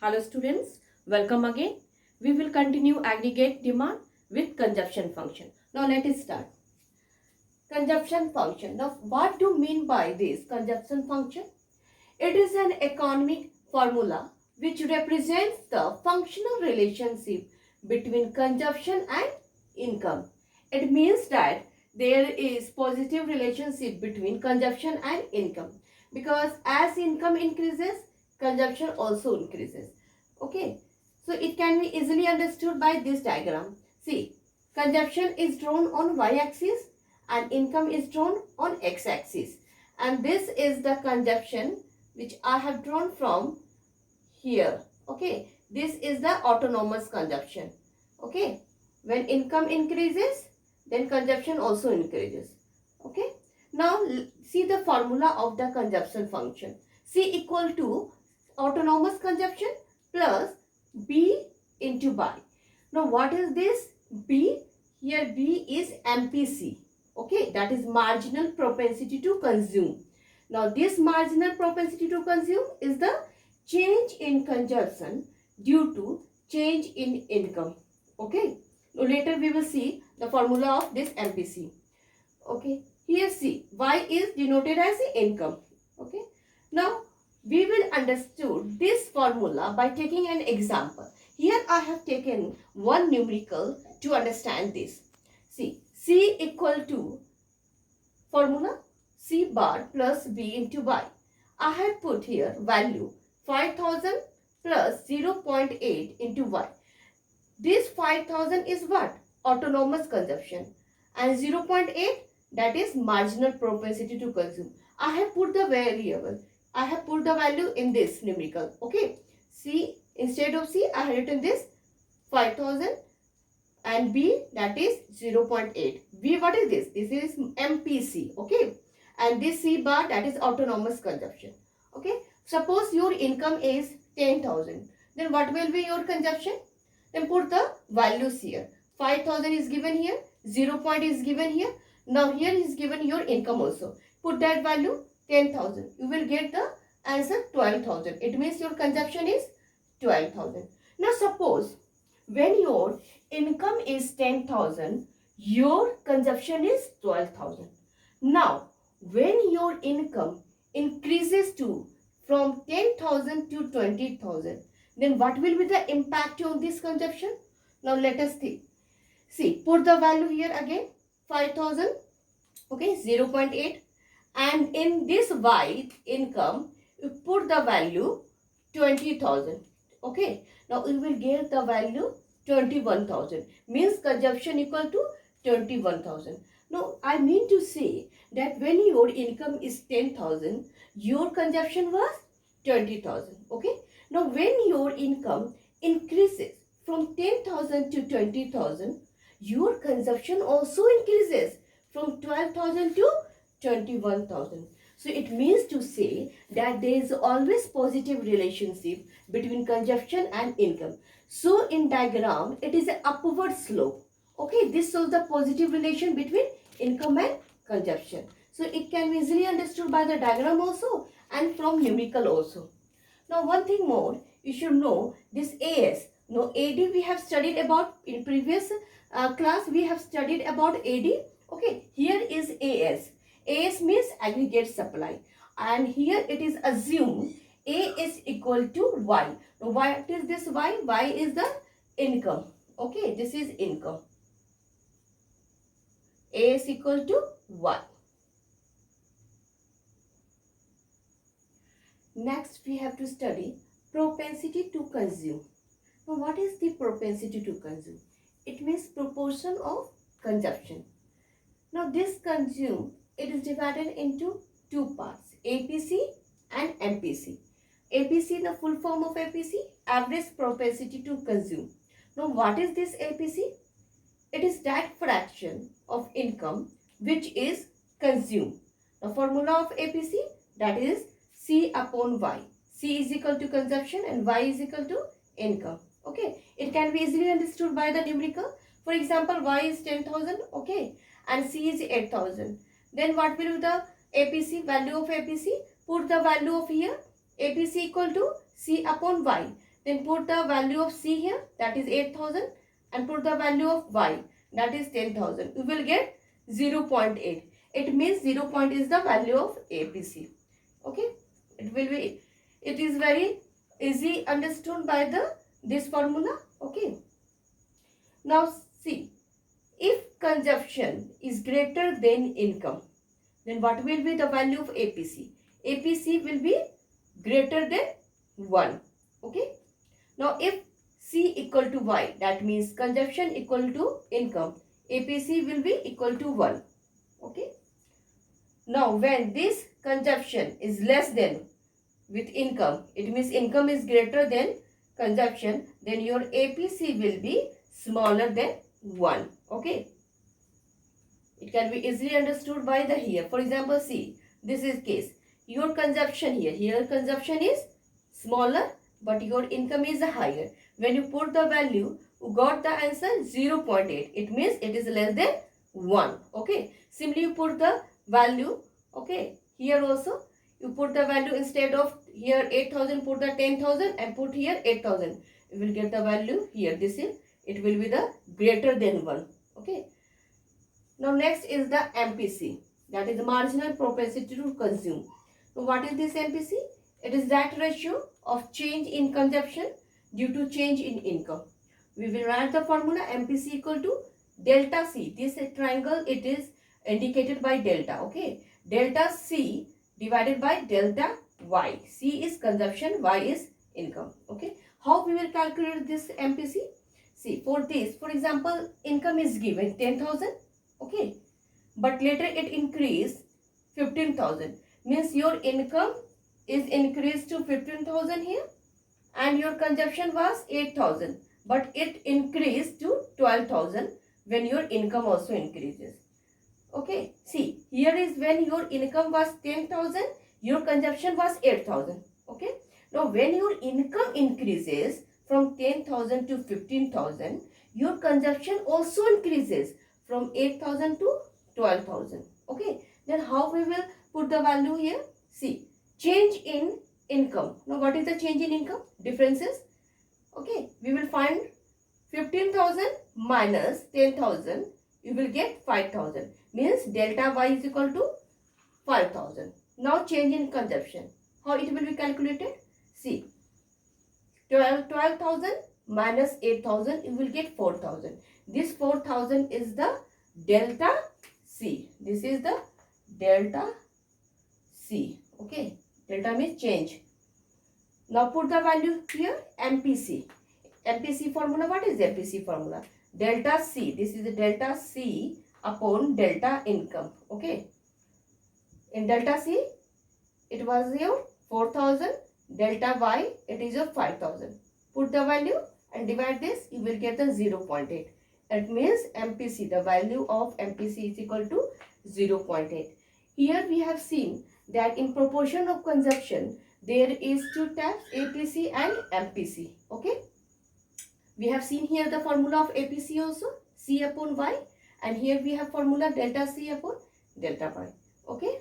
Hello students, welcome again. We will continue aggregate demand with consumption function. Now let us start. Consumption function. Now what do you mean by this consumption function? It is an economic formula which represents the functional relationship between consumption and income. It means that there is positive relationship between consumption and income, because as income increases, consumption also increases. Okay, so it can be easily understood by this diagram. See, consumption is drawn on y-axis and income is drawn on x-axis, and this is the consumption which I have drawn from here. Okay, this is the autonomous consumption. Okay, when income increases, then consumption also increases. Okay, now see the formula of the consumption function. C equal to autonomous consumption plus B into Y. Now what is this B? Here B is MPC. Okay, that is marginal propensity to consume. Now this marginal propensity to consume is the change in consumption due to change in income. Okay, now later we will see the formula of this MPC. Okay, here see, Y is denoted as income. Okay, now we will understood this formula by taking an example. Here I have taken one numerical to understand this. See, C equal to formula C bar plus B into Y. I have put here value 5000 plus 0.8 into Y. This 5000 is what? Autonomous consumption, and 0.8, that is marginal propensity to consume. I have put the variable, I have put the value in this numerical. Okay, C, instead of C I have written this 5000 and B, that is 0.8. B, what is this? This is MPC. Okay, and this C bar, that is autonomous consumption. Okay, suppose your income is 10,000, then what will be your consumption? Then put the values here. 5000 is given here, 0. Is given here. Now here is given your income also. Put that value 10,000. You will get the answer 12,000. It means your consumption is 12,000. Now suppose when your income is 10,000, your consumption is 12,000. Now when your income increases to from 10,000 to 20,000, then what will be the impact on this consumption? Now let us see. See, put the value here again, 5000, okay, 0.8, and in this Y income, you put the value 20,000, okay. Now you will get the value 21,000, means consumption equal to 21,000. Now I mean to say that when your income is 10,000, your consumption was 20,000, okay. Now when your income increases from 10,000 to 20,000, your consumption also increases from 12,000 to 21,000. So it means to say that there is always positive relationship between consumption and income. So in diagram, it is an upward slope. Okay, this shows the positive relation between income and consumption. So it can be easily understood by the diagram also and from numerical also. Now one thing more, you should know this AS. Now AD we have studied about in previous class, we have studied about AD. Okay, here is AS. AS means aggregate supply, and here it is assumed A is equal to Y. Now what is this Y? Y is the income. Okay, this is income. A is equal to Y. Next we have to study propensity to consume. Now what is the propensity to consume? It means proportion of consumption. Now this consume, it is divided into two parts, APC and MPC. APC, the full form of APC, average propensity to consume. Now what is this APC? It is that fraction of income which is consumed. The formula of APC, that is C upon Y. C is equal to consumption and Y is equal to income. Okay, it can be easily understood by the numerical. For example, Y is 10,000, okay, and C is 8,000. Then what will be the APC, value of APC? Put the value of here, APC equal to C upon Y. Then put the value of C here, that is 8,000, and put the value of Y, that is 10,000. You will get 0.8. It means 0 point is the value of APC. Okay, it is very easy understood by this formula. Okay, now see, if consumption is greater than income, then what will be the value of APC? APC will be greater than 1. Okay, now if C equal to Y, that means consumption equal to income, APC will be equal to 1. Okay, now when this consumption is less than with income, it means income is greater than consumption, then your APC will be smaller than 1. Okay, it can be easily understood by the here. For example, see, this is case. Your consumption here consumption is smaller, but your income is higher. When you put the value, you got the answer 0.8. It means it is less than 1. Okay, simply you put the value. Okay, here also you put the value, instead of here 8,000, put the 10,000 and put here 8,000. You will get the value here. This is, it will be the greater than 1. Okay. Now next is the MPC, that is the marginal propensity to consume. Now what is this MPC? It is that ratio of change in consumption due to change in income. We will write the formula MPC equal to delta C. This triangle, it is indicated by delta. Okay, delta C divided by delta Y. C is consumption, Y is income. Okay, how we will calculate this MPC? See, for this, for example, income is given 10,000. Okay, but later it increased 15,000, means your income is increased to 15,000 here, and your consumption was 8,000, but it increased to 12,000 when your income also increases. Okay, see, here is when your income was 10,000, your consumption was 8,000. Okay, now when your income increases from 10,000 to 15,000, your consumption also increases from 8,000 to 12,000. Okay, then how we will put the value here? See, change in income. Now what is the change in income? Differences. Okay, we will find 15,000 minus 10,000, you will get 5,000, means delta Y is equal to 5,000. Now change in consumption, how it will be calculated? See, 12,000 minus 8,000, you will get 4,000. This 4,000 is the delta C. This is the delta C. Okay, delta means change. Now put the value here, MPC. MPC formula, what is MPC formula? Delta C. This is the delta C upon delta income. Okay, in delta C, it was your 4,000. Delta Y, it is your 5,000. Put the value and divide this, you will get the 0.8. It means MPC, the value of MPC is equal to 0.8. Here we have seen that in proportion of consumption, there is two types, APC and MPC. Okay, we have seen here the formula of APC also, C upon Y, and here we have formula delta C upon delta Y. Okay.